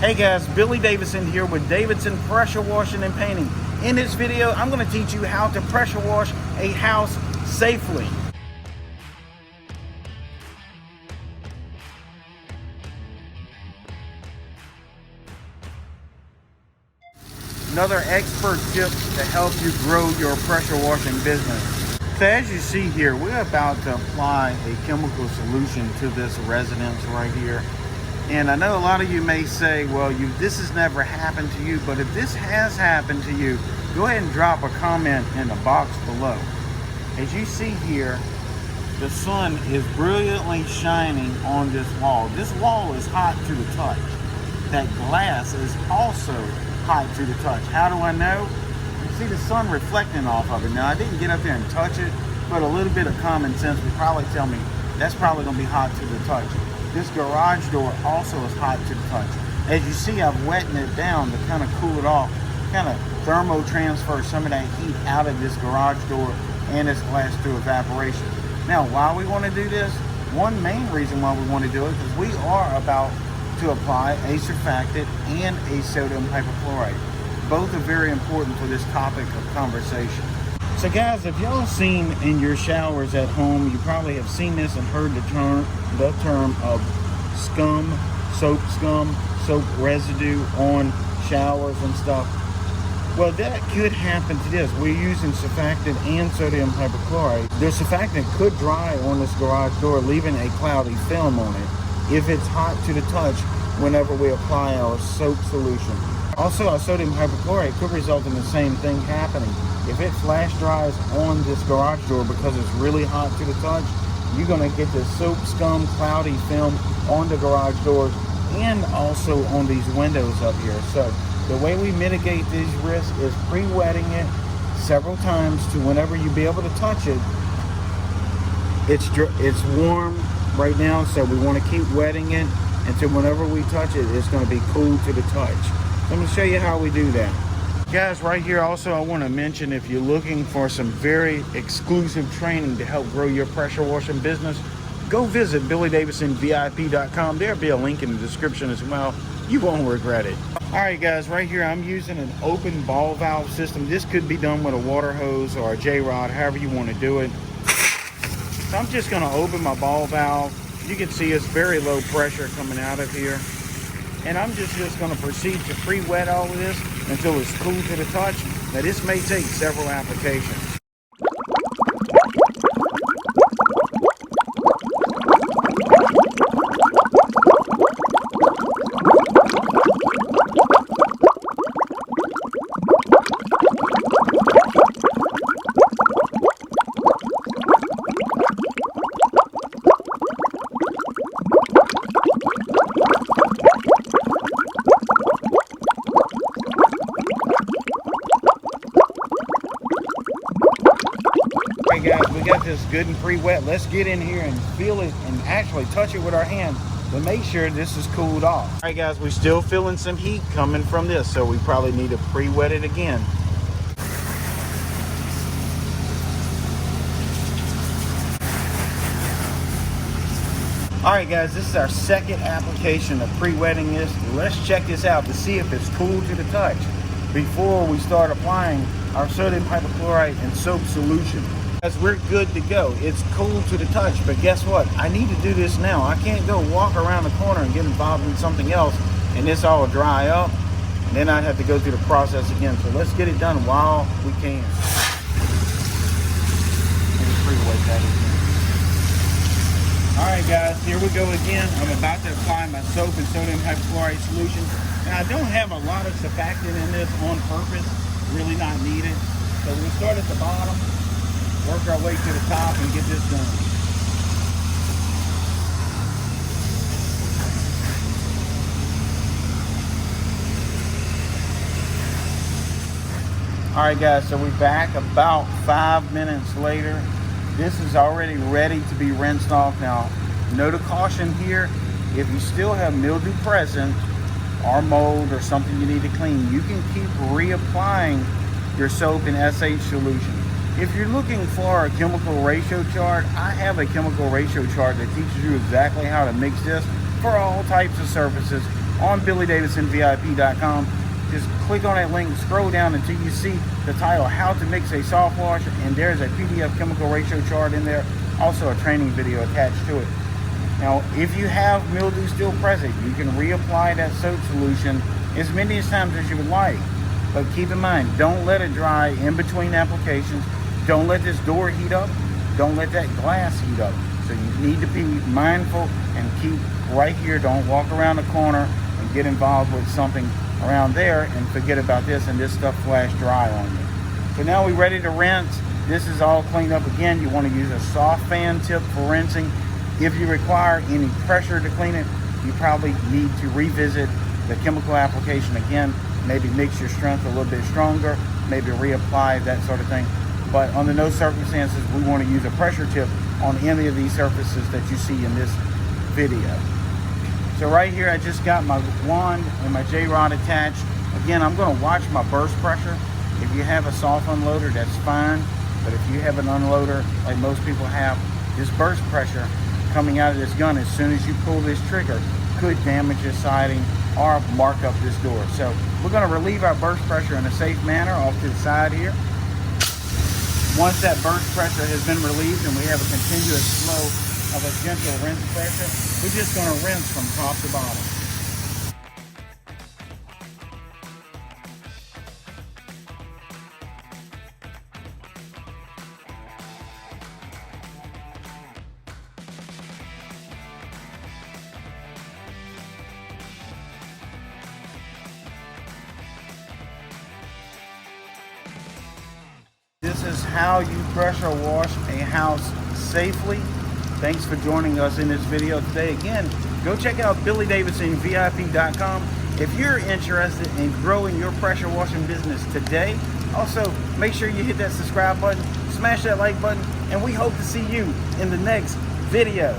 Hey guys, Billy Davidson here with Davidson Pressure Washing and Painting. In this video, I'm going to teach you how to pressure wash a house safely. Another expert tip to help you grow your pressure washing business. So as you see here, we're about to apply a chemical solution to this residence right here. And I know a lot of you may say, well, this has never happened to you, but if this has happened to you, go ahead and drop a comment in the box below. As you see here, the sun is brilliantly shining on this wall. This wall is hot to the touch. That glass is also hot to the touch. How do I know? You see the sun reflecting off of it. Now, I didn't get up there and touch it, but a little bit of common sense would probably tell me that's probably going to be hot to the touch. This garage door also is hot to the touch. As you see, I'm wetting it down to kind of cool it off, kind of thermo transfer some of that heat out of this garage door and this glass through evaporation. Now, why we want to do this? One main reason why we want to do it is we are about to apply a surfactant and a sodium hypochlorite. Both are very important for this topic of conversation. So guys, if y'all seen in your showers at home, you probably have seen this and heard the term of scum, soap residue on showers and stuff. Well, that could happen to this. We're using surfactant and sodium hypochlorite. The surfactant could dry on this garage door, leaving a cloudy film on it if it's hot to the touch whenever we apply our soap solution. Also, our sodium hypochlorite could result in the same thing happening. If it flash dries on this garage door because it's really hot to the touch, you're going to get this soap, scum, cloudy film on the garage doors and also on these windows up here. So the way we mitigate these risks is pre-wetting it several times to whenever you be able to touch it. It's warm right now, so we want to keep wetting it until whenever we touch it, it's going to be cool to the touch. So I'm going to show you how we do that. Guys, right here also I want to mention, if you're looking for some very exclusive training to help grow your pressure washing business, go visit BillyDavidsonVIP.com. There'll be a link in the description as well. You won't regret it. Alright guys, right here I'm using an open ball valve system. This could be done with a water hose or a J-rod, however you want to do it. So I'm just going to open my ball valve. You can see it's very low pressure coming out of here. And I'm just going to proceed to pre-wet all of this until it's cool to the touch. Now this may take several applications. Guys, we got this good and pre-wet. Let's get in here and feel it and actually touch it with our hand to make sure this is cooled off. All right guys, we're still feeling some heat coming from this, so we probably need to pre-wet it again. All right guys, this is our second application of pre-wetting this. Let's check this out to see if it's cool to the touch before we start applying our sodium hypochlorite and soap solution. Guys, we're good to go. It's cool to the touch, but guess what? I need to do this now. I can't go walk around the corner and get involved in something else and this all dry up, and then I'd have to go through the process again. So let's get it done while we can. Pre-wet that again. All right guys, here we go again. I'm about to apply my soap and sodium hypochlorite solution. Now I don't have a lot of surfactant in this on purpose, really not needed. So we'll start at the bottom, work our way to the top and get this done. All right guys, so we're back about 5 minutes later. This is already ready to be rinsed off. Now, note of caution here, if you still have mildew present or mold or something you need to clean, you can keep reapplying your soap and SH solution. If you're looking for a chemical ratio chart, I have a chemical ratio chart that teaches you exactly how to mix this for all types of surfaces on BillyDavidsonVIP.com. Just click on that link, scroll down until you see the title, How to Mix a Soft Wash, and there's a PDF chemical ratio chart in there, also a training video attached to it. Now, if you have mildew still present, you can reapply that soap solution as many times as you would like. But keep in mind, don't let it dry in between applications. Don't let this door heat up. Don't let that glass heat up. So you need to be mindful and keep right here. Don't walk around the corner and get involved with something around there and forget about this and this stuff flash dry on you. So now we're ready to rinse. This is all cleaned up again. You want to use a soft fan tip for rinsing. If you require any pressure to clean it, you probably need to revisit the chemical application again. Maybe mix your strength a little bit stronger, maybe reapply, that sort of thing. But under no circumstances, we want to use a pressure tip on any of these surfaces that you see in this video. So right here, I just got my wand and my J-rod attached. Again, I'm going to watch my burst pressure. If you have a soft unloader, that's fine. But if you have an unloader, like most people have, this burst pressure coming out of this gun as soon as you pull this trigger could damage your siding or mark up this door. So we're going to relieve our burst pressure in a safe manner off to the side here. Once that burst pressure has been relieved and we have a continuous flow of a gentle rinse pressure, we're just going to rinse from top to bottom. This is how you pressure wash a house safely. Thanks for joining us in this video today. Again, go check out BillyDavidsonVIP.com if you're interested in growing your pressure washing business today. Also, make sure you hit that subscribe button, smash that like button, and we hope to see you in the next video.